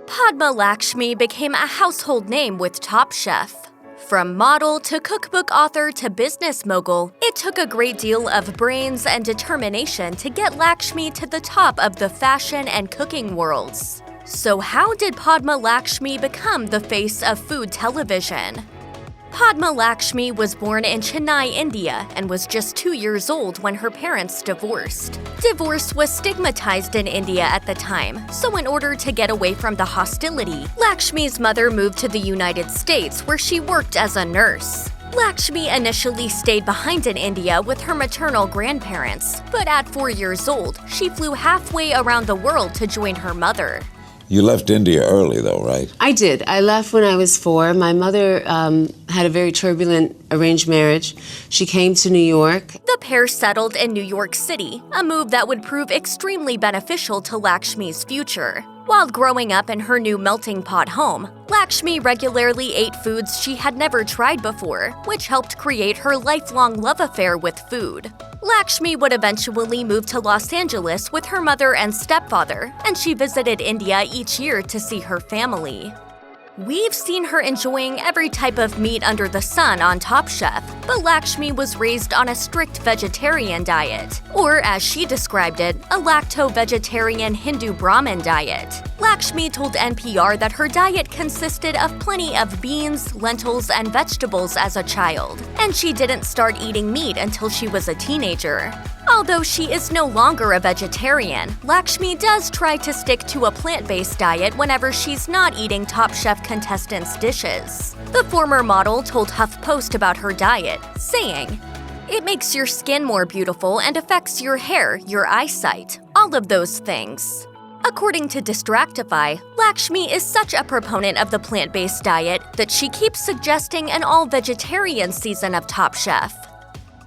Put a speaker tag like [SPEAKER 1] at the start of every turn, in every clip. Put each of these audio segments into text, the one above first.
[SPEAKER 1] Padma Lakshmi became a household name with Top Chef. From model to cookbook author to business mogul, it took a great deal of brains and determination to get Lakshmi to the top of the fashion and cooking worlds. So how did Padma Lakshmi become the face of food television? Padma Lakshmi was born in Chennai, India, and was just 2 years old when her parents divorced. Divorce was stigmatized in India at the time, so in order to get away from the hostility, Lakshmi's mother moved to the United States where she worked as a nurse. Lakshmi initially stayed behind in India with her maternal grandparents, but at 4 years old, she flew halfway around the world to join her mother.
[SPEAKER 2] You left India early, though, right?
[SPEAKER 3] I did. I left when I was 4. My mother had a very turbulent arranged marriage. She came to New York.
[SPEAKER 1] The pair settled in New York City, a move that would prove extremely beneficial to Lakshmi's future. While growing up in her new melting pot home, Lakshmi regularly ate foods she had never tried before, which helped create her lifelong love affair with food. Lakshmi would eventually move to Los Angeles with her mother and stepfather, and she visited India each year to see her family. We've seen her enjoying every type of meat under the sun on Top Chef, but Lakshmi was raised on a strict vegetarian diet, or as she described it, a lacto-vegetarian Hindu Brahmin diet. Lakshmi told NPR that her diet consisted of plenty of beans, lentils, and vegetables as a child, and she didn't start eating meat until she was a teenager. Although she is no longer a vegetarian, Lakshmi does try to stick to a plant-based diet whenever she's not eating Top Chef contestants' dishes. The former model told HuffPost about her diet, saying, "It makes your skin more beautiful and affects your hair, your eyesight, all of those things." According to Distractify, Lakshmi is such a proponent of the plant-based diet that she keeps suggesting an all-vegetarian season of Top Chef.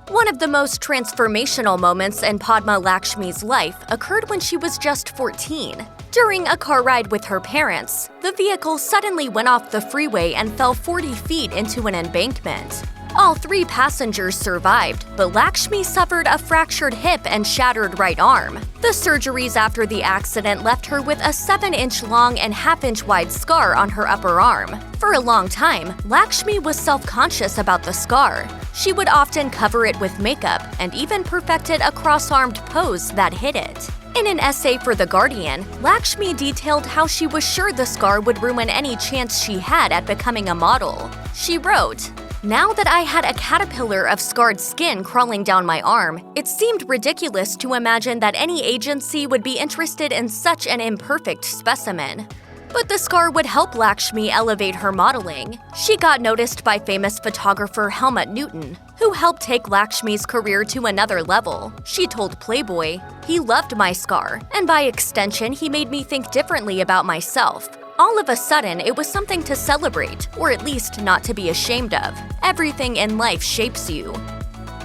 [SPEAKER 1] One of the most transformational moments in Padma Lakshmi's life occurred when she was just 14. During a car ride with her parents, the vehicle suddenly went off the freeway and fell 40 feet into an embankment. All 3 passengers survived, but Lakshmi suffered a fractured hip and shattered right arm. The surgeries after the accident left her with a 7-inch long and half-inch wide scar on her upper arm. For a long time, Lakshmi was self-conscious about the scar. She would often cover it with makeup and even perfected a cross-armed pose that hid it. In an essay for The Guardian, Lakshmi detailed how she was sure the scar would ruin any chance she had at becoming a model. She wrote, "Now that I had a caterpillar of scarred skin crawling down my arm, it seemed ridiculous to imagine that any agency would be interested in such an imperfect specimen." But the scar would help Lakshmi elevate her modeling. She got noticed by famous photographer Helmut Newton, who helped take Lakshmi's career to another level. She told Playboy, "He loved my scar, and by extension he made me think differently about myself. All of a sudden, it was something to celebrate, or at least not to be ashamed of. Everything in life shapes you."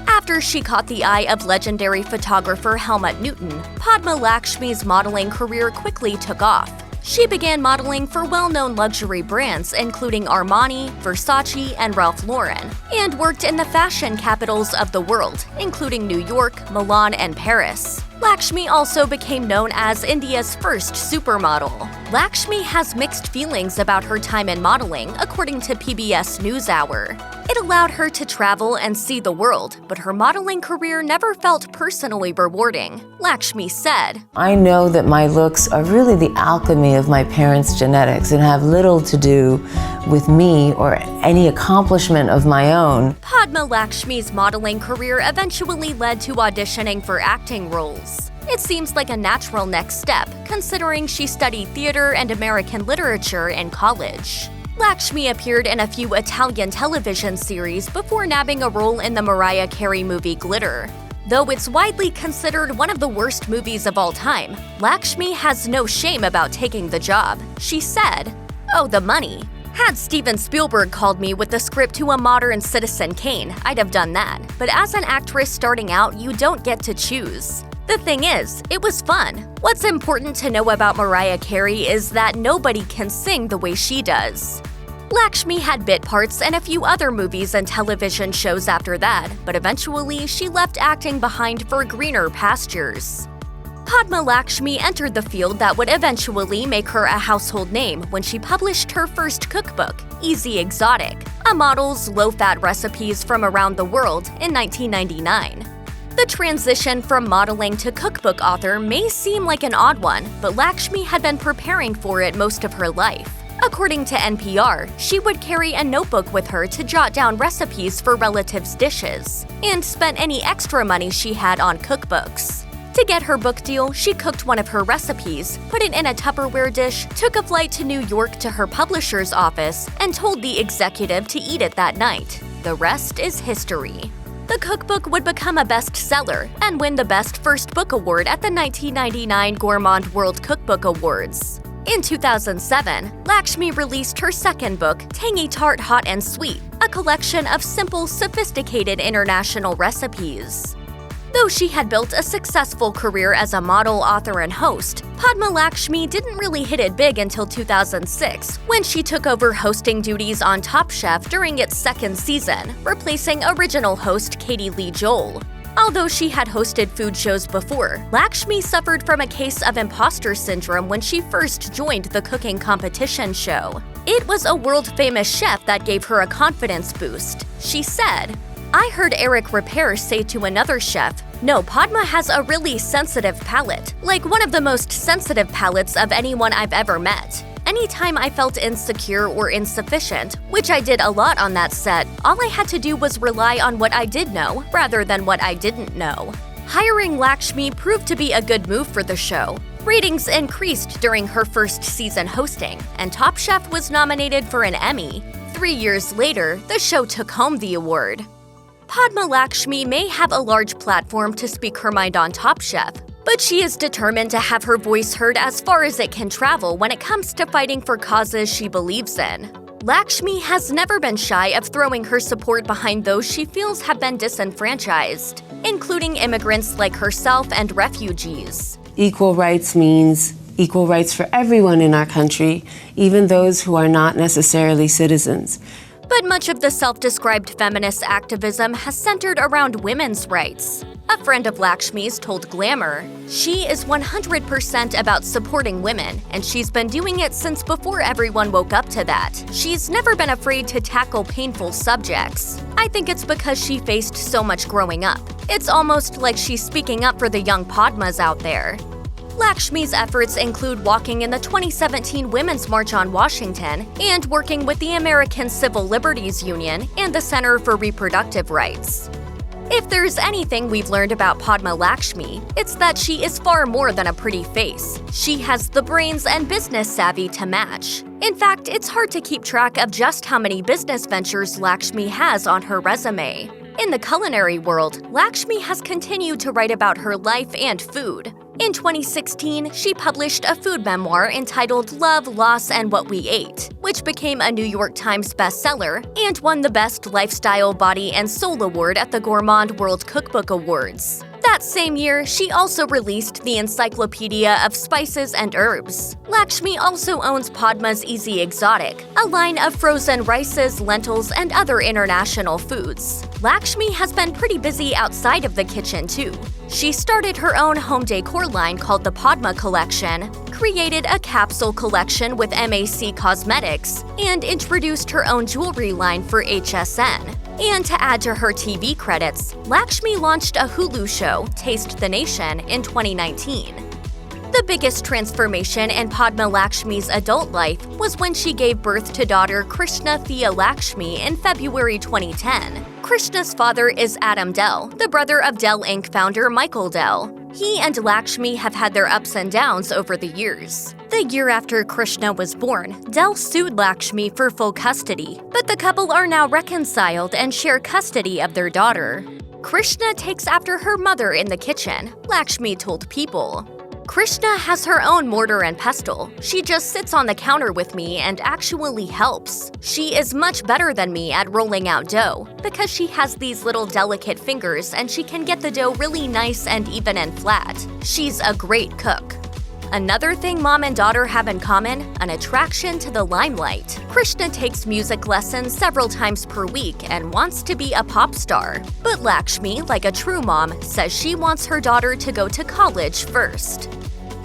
[SPEAKER 1] After she caught the eye of legendary photographer Helmut Newton, Padma Lakshmi's modeling career quickly took off. She began modeling for well-known luxury brands including Armani, Versace, and Ralph Lauren, and worked in the fashion capitals of the world, including New York, Milan, and Paris. Lakshmi also became known as India's first supermodel. Lakshmi has mixed feelings about her time in modeling, according to PBS NewsHour. It allowed her to travel and see the world, but her modeling career never felt personally rewarding. Lakshmi said,
[SPEAKER 4] "I know that my looks are really the alchemy of my parents' genetics and have little to do with me or any accomplishment of my own."
[SPEAKER 1] Padma Lakshmi's modeling career eventually led to auditioning for acting roles. It seems like a natural next step, considering she studied theater and American literature in college. Lakshmi appeared in a few Italian television series before nabbing a role in the Mariah Carey movie Glitter. Though it's widely considered one of the worst movies of all time, Lakshmi has no shame about taking the job. She said, "Oh, the money. Had Steven Spielberg called me with the script to a modern Citizen Kane, I'd have done that. But as an actress starting out, you don't get to choose. The thing is, it was fun. What's important to know about Mariah Carey is that nobody can sing the way she does." Lakshmi had bit parts in a few other movies and television shows after that, but eventually she left acting behind for greener pastures. Padma Lakshmi entered the field that would eventually make her a household name when she published her first cookbook, Easy Exotic, a model's low-fat recipes from around the world in 1999. The transition from modeling to cookbook author may seem like an odd one, but Lakshmi had been preparing for it most of her life. According to NPR, she would carry a notebook with her to jot down recipes for relatives' dishes, and spent any extra money she had on cookbooks. To get her book deal, she cooked one of her recipes, put it in a Tupperware dish, took a flight to New York to her publisher's office, and told the executive to eat it that night. The rest is history. The cookbook would become a bestseller and win the Best First Book Award at the 1999 Gourmand World Cookbook Awards. In 2007, Lakshmi released her second book, Tangy Tart Hot and Sweet, a collection of simple, sophisticated international recipes. Though she had built a successful career as a model, author, and host, Padma Lakshmi didn't really hit it big until 2006, when she took over hosting duties on Top Chef during its second season, replacing original host Katie Lee Joel. Although she had hosted food shows before, Lakshmi suffered from a case of imposter syndrome when she first joined the cooking competition show. It was a world-famous chef that gave her a confidence boost. She said, "I heard Eric Ripert say to another chef, 'No, Padma has a really sensitive palate, like one of the most sensitive palates of anyone I've ever met.' Anytime I felt insecure or insufficient, which I did a lot on that set, all I had to do was rely on what I did know rather than what I didn't know." Hiring Lakshmi proved to be a good move for the show. Ratings increased during her first season hosting, and Top Chef was nominated for an Emmy. 3 years later, the show took home the award. Padma Lakshmi may have a large platform to speak her mind on Top Chef, but she is determined to have her voice heard as far as it can travel when it comes to fighting for causes she believes in. Lakshmi has never been shy of throwing her support behind those she feels have been disenfranchised, including immigrants like herself and refugees.
[SPEAKER 3] Equal rights means equal rights for everyone in our country, even those who are not necessarily citizens.
[SPEAKER 1] But much of the self-described feminist activism has centered around women's rights. A friend of Lakshmi's told Glamour, "She is 100% about supporting women, and she's been doing it since before everyone woke up to that. She's never been afraid to tackle painful subjects. I think it's because she faced so much growing up. It's almost like she's speaking up for the young Padmas out there." Lakshmi's efforts include walking in the 2017 Women's March on Washington and working with the American Civil Liberties Union and the Center for Reproductive Rights. If there's anything we've learned about Padma Lakshmi, it's that she is far more than a pretty face. She has the brains and business savvy to match. In fact, it's hard to keep track of just how many business ventures Lakshmi has on her resume. In the culinary world, Lakshmi has continued to write about her life and food. In 2016, she published a food memoir entitled Love, Loss, and What We Ate, which became a New York Times bestseller and won the Best Lifestyle, Body, and Soul Award at the Gourmand World Cookbook Awards. That same year, she also released the Encyclopedia of Spices and Herbs. Lakshmi also owns Padma's Easy Exotic, a line of frozen rices, lentils, and other international foods. Lakshmi has been pretty busy outside of the kitchen, too. She started her own home decor line called the Padma Collection, created a capsule collection with MAC Cosmetics, and introduced her own jewelry line for HSN. And to add to her TV credits, Lakshmi launched a Hulu show, Taste the Nation, in 2019. The biggest transformation in Padma Lakshmi's adult life was when she gave birth to daughter Krishna Thea Lakshmi in February 2010. Krishna's father is Adam Dell, the brother of Dell Inc. founder Michael Dell. He and Lakshmi have had their ups and downs over the years. The year after Krishna was born, Dell sued Lakshmi for full custody, but the couple are now reconciled and share custody of their daughter. Krishna takes after her mother in the kitchen, Lakshmi told People. Krishna has her own mortar and pestle. She just sits on the counter with me and actually helps. She is much better than me at rolling out dough because she has these little delicate fingers and she can get the dough really nice and even and flat. She's a great cook. Another thing mom and daughter have in common, an attraction to the limelight. Krishna takes music lessons several times per week and wants to be a pop star. But Lakshmi, like a true mom, says she wants her daughter to go to college first.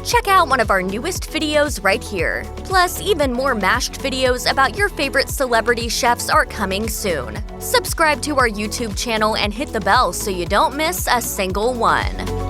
[SPEAKER 1] Check out one of our newest videos right here. Plus, even more mashed videos about your favorite celebrity chefs are coming soon. Subscribe to our YouTube channel and hit the bell so you don't miss a single one.